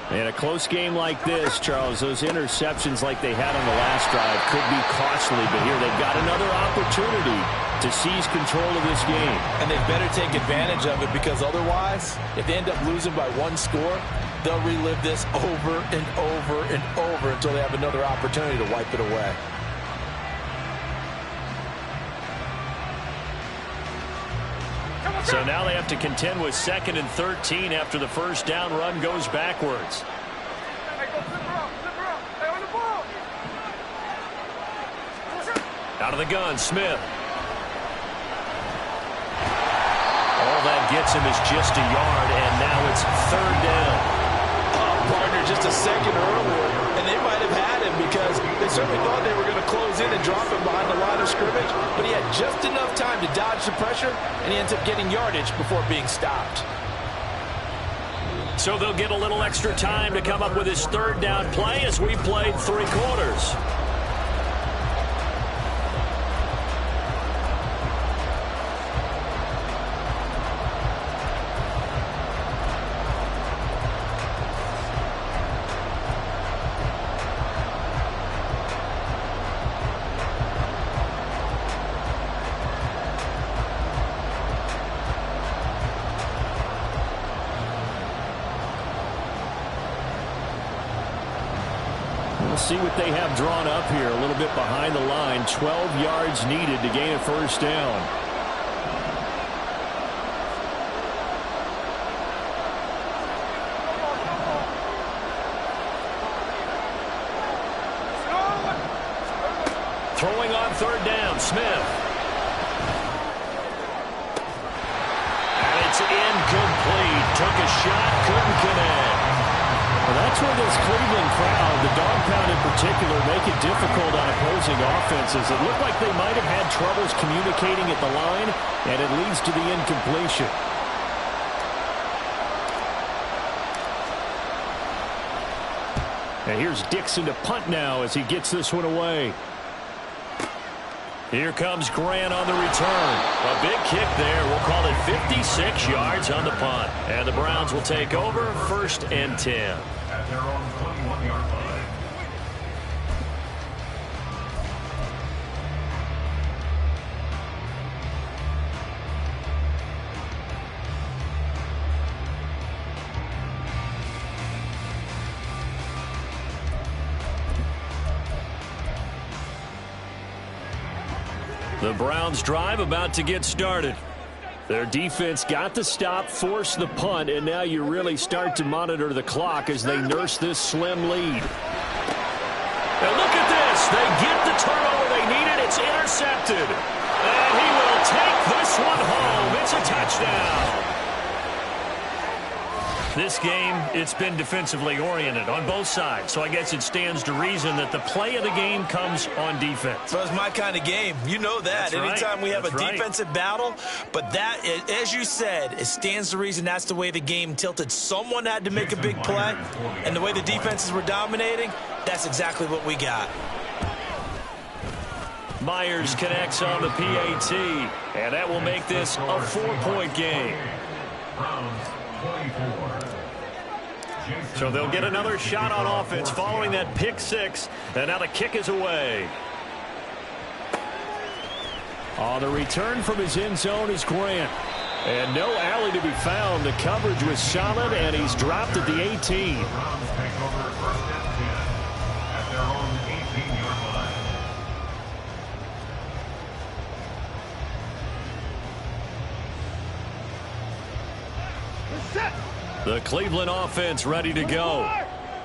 In a close game like this, Charles, those interceptions like they had on the last drive could be costly, but here they've got another opportunity to seize control of this game. And they better take advantage of it, because otherwise, if they end up losing by 1 score, they'll relive this over and over and over until they have another opportunity to wipe it away. So now they have to contend with 2nd and 13 after the first down run goes backwards. Out of the gun, Smith. All that gets him is just a yard, and now it's 3rd down. Partner just a second earlier, and they might have had him because they certainly thought they were going to close in and drop him behind the line of scrimmage, but he had just enough time to dodge the pressure, and he ends up getting yardage before being stopped. So they'll get a little extra time to come up with his 3rd down play as we played 3 quarters. We'll see what they have drawn up here. A little bit behind the line. 12 yards needed to gain a first down. Throwing on 3rd down, Smith. And it's incomplete. Took a shot, couldn't connect. Well, that's where this Cleveland crowd, the dog pound in particular, make it difficult on opposing offenses. It looked like they might have had troubles communicating at the line, and it leads to the incompletion. And here's Dixon to punt now as he gets this one away. Here comes Grant on the return. A big kick there. We'll call it 56 yards on the punt. And the Browns will take over 1st and 10. At their own 21-yard line. The Browns drive about to get started. Their defense got the stop, forced the punt, and now you really start to monitor the clock as they nurse this slim lead. And look at this. They get the turnover they needed. It's intercepted. And he will take this one home. It's a touchdown. This game, it's been defensively oriented on both sides, so I guess it stands to reason that the play of the game comes on defense. So it's my kind of game. You know that. Anytime we have a defensive battle, but that, as you said, it stands to reason that's the way the game tilted. Someone had to make a big play, and the way the defenses were dominating, that's exactly what we got. Myers connects on the PAT, and that will make this a 4-point game. So they'll get another shot on offense following that pick six, and now the kick is away. On the return from his end zone is Grant. And no alley to be found. The coverage was solid, and he's dropped at the 18. The Cleveland offense ready to go.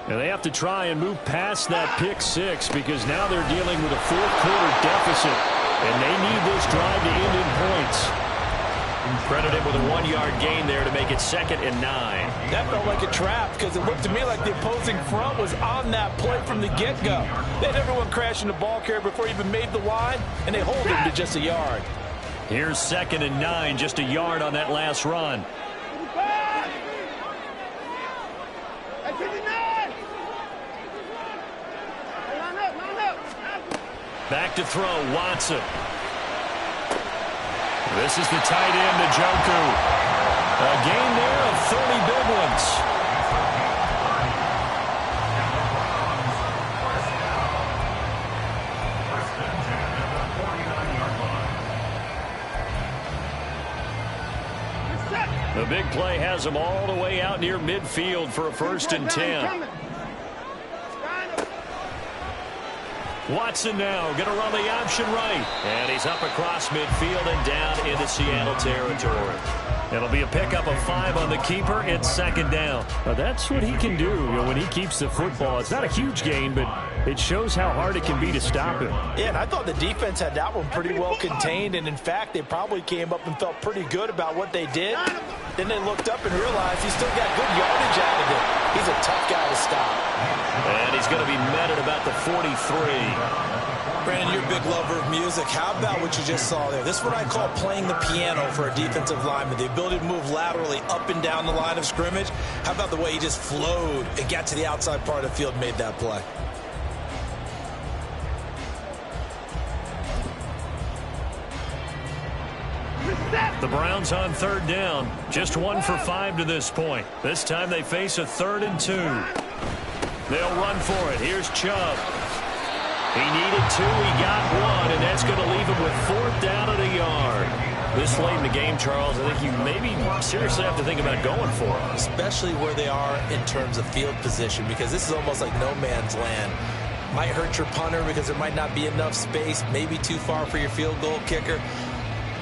And they have to try and move past that pick six because now they're dealing with a fourth-quarter deficit. And they need this drive to end in points. Credited with a 1-yard gain there to make it 2nd and 9. That felt like a trap because it looked to me like the opposing front was on that play from the get-go. They had everyone crashing the ball carrier before he even made the line, and they hold him to just a yard. Here's 2nd and 9, just a yard on that last run. Back to throw, Watson. This is the tight end, Njoku. A gain there of 30 big ones. The big play has them all the way out near midfield for a 1st and 10. Watson now going to run the option right. And he's up across midfield and down into Seattle territory. It'll be a pickup of 5 on the keeper. It's 2nd down. Now that's what he can do when he keeps the football. It's not a huge gain, but it shows how hard it can be to stop him. Yeah, and I thought the defense had that one pretty well contained. And, in fact, they probably came up and felt pretty good about what they did. Then they looked up and realized he still got good yardage out of it. He's a tough guy to stop. And he's going to be met at about the 43. Brandon, you're a big lover of music. How about what you just saw there? This is what I call playing the piano for a defensive lineman. The ability to move laterally up and down the line of scrimmage. How about the way he just flowed and got to the outside part of the field and made that play? The Browns on 3rd down. Just 1 for 5 to this point. This time they face a 3rd and 2. They'll run for it. Here's Chubb. He needed 2. He got 1, and that's going to leave him with 4th down and a yard. This late in the game, Charles, I think you maybe seriously have to think about going for it. Especially where they are in terms of field position, because this is almost like no man's land. Might hurt your punter because there might not be enough space, maybe too far for your field goal kicker.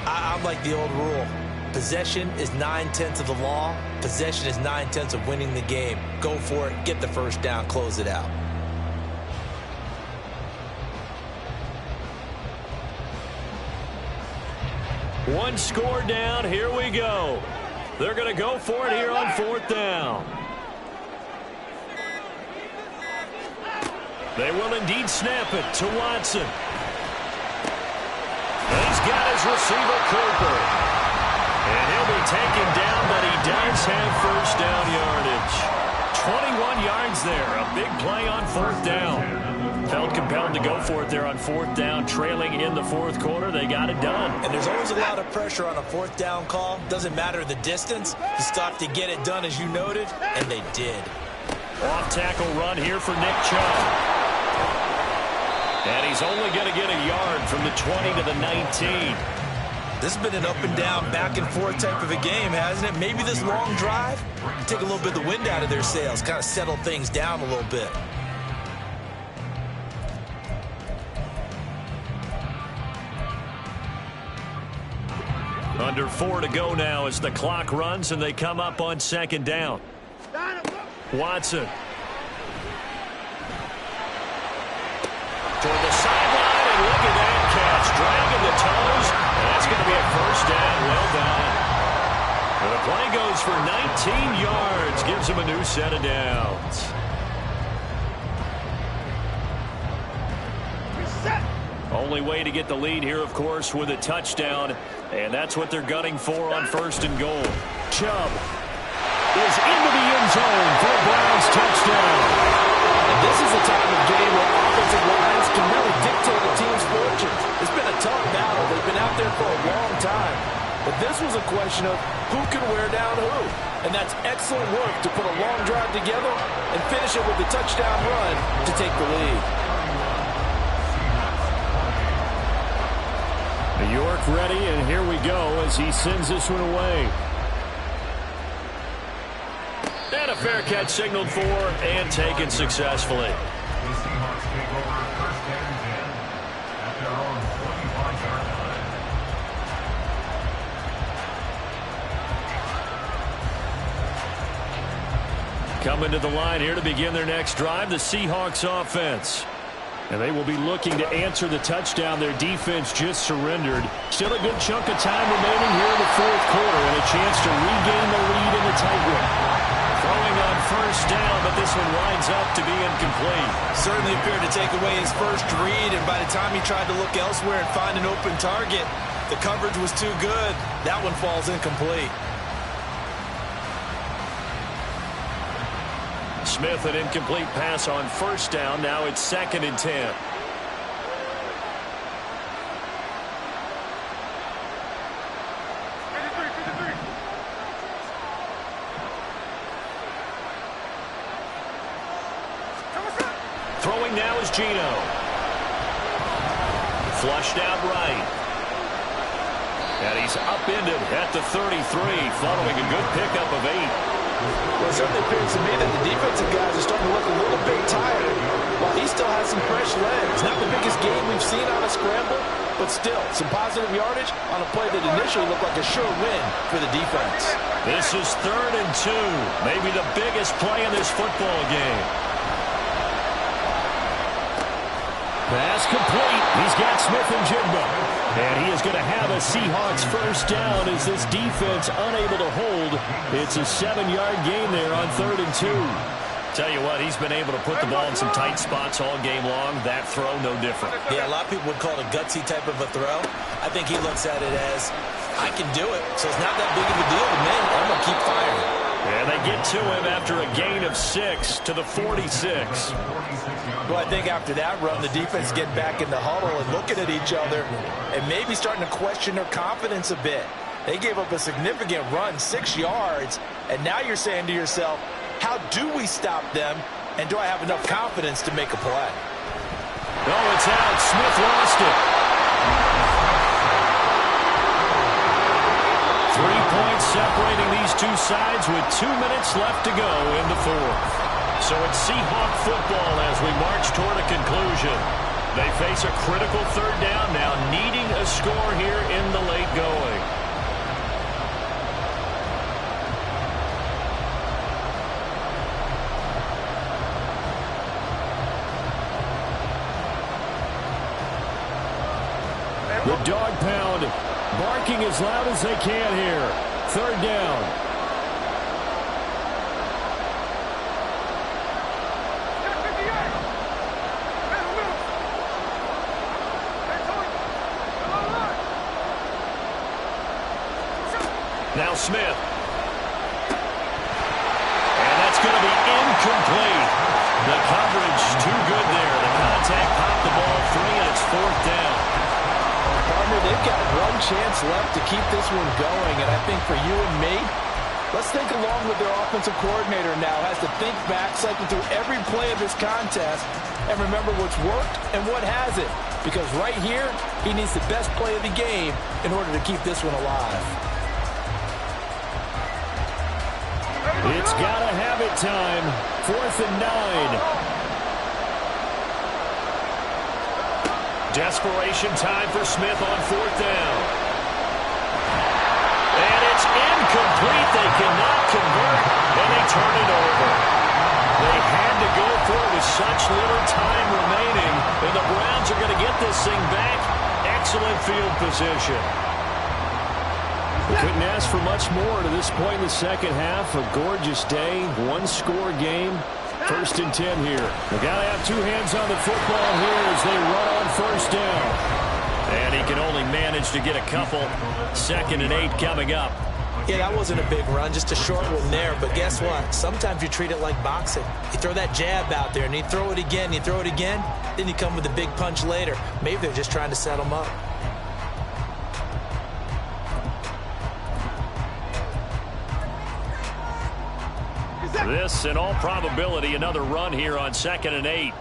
I'm like the old rule. Possession is 9/10 of the law. Possession is 9/10 of winning the game. Go for it. Get the 1st down. Close it out. One score down. Here we go. They're going to go for it here on 4th down. They will indeed snap it to Watson. He's got his receiver, Cooper. And he'll be taken down, but he does have 1st down yardage. 21 yards there. A big play on 4th down. Felt compelled to go for it there on 4th down, trailing in the 4th quarter. They got it done. And there's always a lot of pressure on a 4th down call. Doesn't matter the distance. You still have to get it done, as you noted, and they did. Off tackle run here for Nick Chubb. And he's only going to get a yard from the 20 to the 19. This has been an up and down, back and forth type of a game, hasn't it? Maybe this long drive take a little bit of the wind out of their sails, kind of settle things down a little bit. Under 4 to go now as the clock runs and they come up on second down. Watson. Toward the sideline, and look at that catch. Dragging the toes. And that's going to be a first down. Well done. And the play goes for 19 yards. Gives him a new set of downs. Only way to get the lead here, of course, with a touchdown. And that's what they're gunning for on first and goal. Chubb is into the end zone for a Browns touchdown. And this is a time of game where offensive lines can really dictate a team's fortunes. It's been a tough battle. They've been out there for a long time. But this was a question of who can wear down who. And that's excellent work to put a long drive together and finish it with a touchdown run to take the lead. York ready, and here we go as he sends this one away. And a fair catch signaled for and taken successfully. The Seahawks take over first and 10 at their own 25-yard line. Coming to the line here to begin their next drive, the Seahawks offense. And they will be looking to answer the touchdown their defense just surrendered. Still a good chunk of time remaining here in the fourth quarter and a chance to regain the lead in the tight one. Throwing on first down, but this one winds up to be incomplete. Certainly appeared to take away his first read, and by the time he tried to look elsewhere and find an open target, the coverage was too good. That one falls incomplete. Smith, an incomplete pass on first down. Now it's 2nd and 10. Throwing now is Gino. Flushed out right. And he's upended at the 33, following a good pickup of 8. Well, it certainly appears to me that the defensive guys are starting to look a little bit tired, while he still has some fresh legs. Not the biggest game we've seen on a scramble, but still some positive yardage on a play that initially looked like a sure win for the defense. This is 3rd and 2, maybe the biggest play in this football game. Pass complete. He's got Smith and Jigba. And he is going to have a Seahawks first down as this defense unable to hold. It's a 7-yard gain there on 3rd and 2. Tell you what, he's been able to put the ball in some tight spots all game long. That throw, no different. Yeah, a lot of people would call it a gutsy type of a throw. I think he looks at it as, I can do it. So it's not that big of a deal to me. I'm going to keep firing. And they get to him after a gain of 6 to the 46. Well, I think after that run, the defense get back in the huddle and looking at each other and maybe starting to question their confidence a bit. They gave up a significant run, 6 yards, and now you're saying to yourself, how do we stop them, and do I have enough confidence to make a play? Oh, it's out. Smith lost it. 3 points separating these two sides with 2 minutes left to go in the fourth. So it's Seahawk football as we march toward a conclusion. They face a critical 3rd down now, needing a score here in the late going. The dog pound barking as loud as they can here. 3rd down. Now Smith. And that's going to be incomplete. The coverage too good there. The contact popped the ball free, and it's 4th down. Partner, they've got one chance left to keep this one going, and I think for you and me, let's think along with their offensive coordinator now. Has to think back, cycle through every play of this contest, and remember what's worked and what hasn't. Because right here, he needs the best play of the game in order to keep this one alive. It's got to have it time. 4th and 9. Desperation time for Smith on 4th down. incomplete. They cannot convert, and they turn it over. They had to go for it with such little time remaining, and the Browns are going to get this thing back. Excellent field position. We couldn't ask for much more to this point in the second half. A gorgeous day, one-score game. 1st and 10 here. They got to have two hands on the football here as they run on 1st down. And he can only manage to get a couple. 2nd and 8 coming up. Yeah, that wasn't a big run, just a short one there. But guess what? Sometimes you treat it like boxing. You throw that jab out there, and you throw it again, you throw it again, then you come with a big punch later. Maybe they're just trying to set them up. This, in all probability, another run here on 2nd and 8.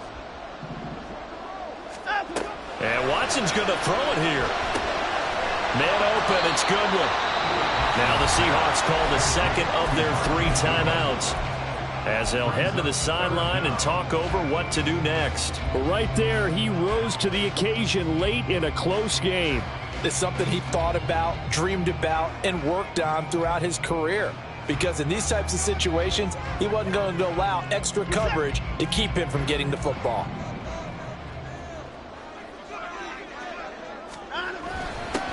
And Watson's going to throw it here. Man open, it's Goodwin. Now the Seahawks call the second of their 3 timeouts as they'll head to the sideline and talk over what to do next. Right there, he rose to the occasion late in a close game. It's something he thought about, dreamed about, and worked on throughout his career. Because in these types of situations, he wasn't going to allow extra coverage to keep him from getting the football.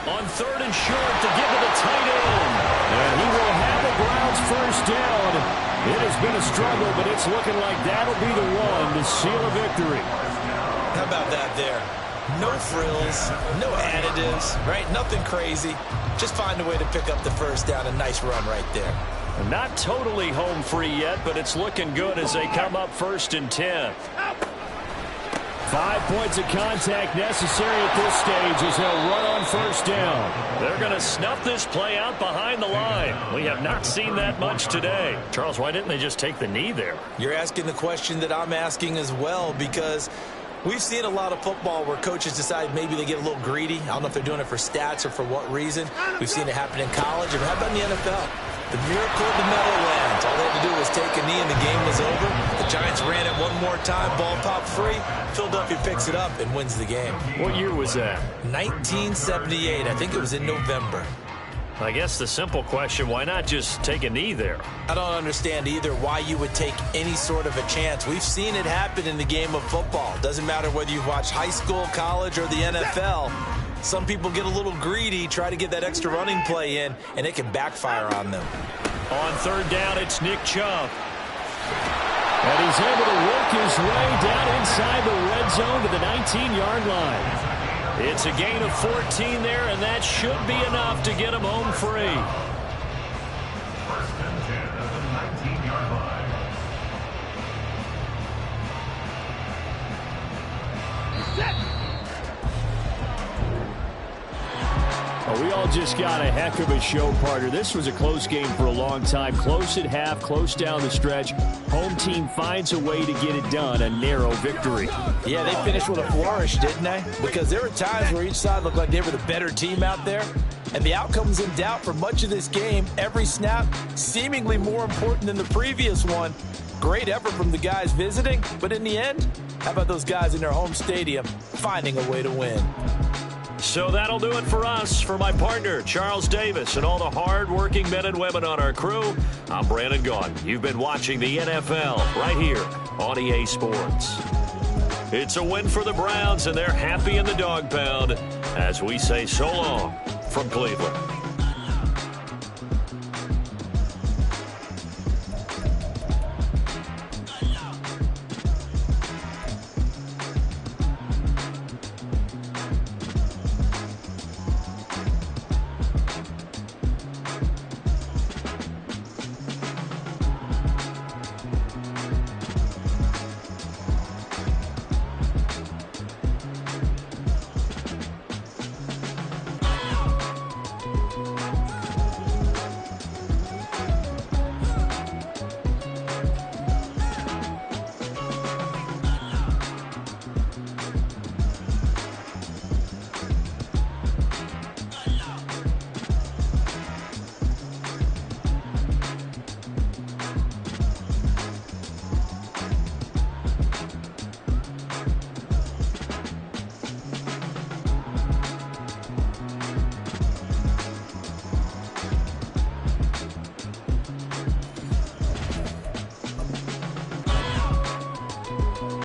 On 3rd and short to give to the tight end. And he will have the Browns 1st down. It has been a struggle, but it's looking like that'll be the one to seal a victory. How about that there? No frills, no additives, right? Nothing crazy. Just find a way to pick up the 1st down. A nice run right there. Not totally home free yet, but it's looking good as they come up 1st and 10. 5 points of contact necessary at this stage as they'll run on 1st down. They're going to snuff this play out behind the line. We have not seen that much today. Charles, why didn't they just take the knee there? You're asking the question that I'm asking as well, because we've seen a lot of football where coaches decide maybe they get a little greedy. I don't know if they're doing it for stats or for what reason. We've seen it happen in college. And how about in the NFL? The miracle of the Meadowlands. All they had to do was take a knee and the game was over. The Giants ran it one more time. Ball popped free. Philadelphia picks it up and wins the game. What year was that? 1978. I think it was in November. I guess the simple question, why not just take a knee there? I don't understand either why you would take any sort of a chance. We've seen it happen in the game of football. Doesn't matter whether you've watched high school, college, or the NFL. Some people get a little greedy, try to get that extra running play in, and it can backfire on them. On 3rd down, it's Nick Chubb. And he's able to work his way down inside the red zone to the 19-yard line. It's a gain of 14 there, and that should be enough to get him home free. 1st and 10 at the 19-yard line. Well, we all just got a heck of a show, partner. This was a close game for a long time. Close at half, close down the stretch. Home team finds a way to get it done. A narrow victory. Yeah, they finished with a flourish, didn't they? Because there were times where each side looked like they were the better team out there. And the outcome was in doubt for much of this game. Every snap seemingly more important than the previous one. Great effort from the guys visiting. But in the end, how about those guys in their home stadium finding a way to win? So that'll do it for us. For my partner, Charles Davis, and all the hard-working men and women on our crew, I'm Brandon Gaughan. You've been watching the NFL right here on EA Sports. It's a win for the Browns, and they're happy in the dog pound as we say so long from Cleveland.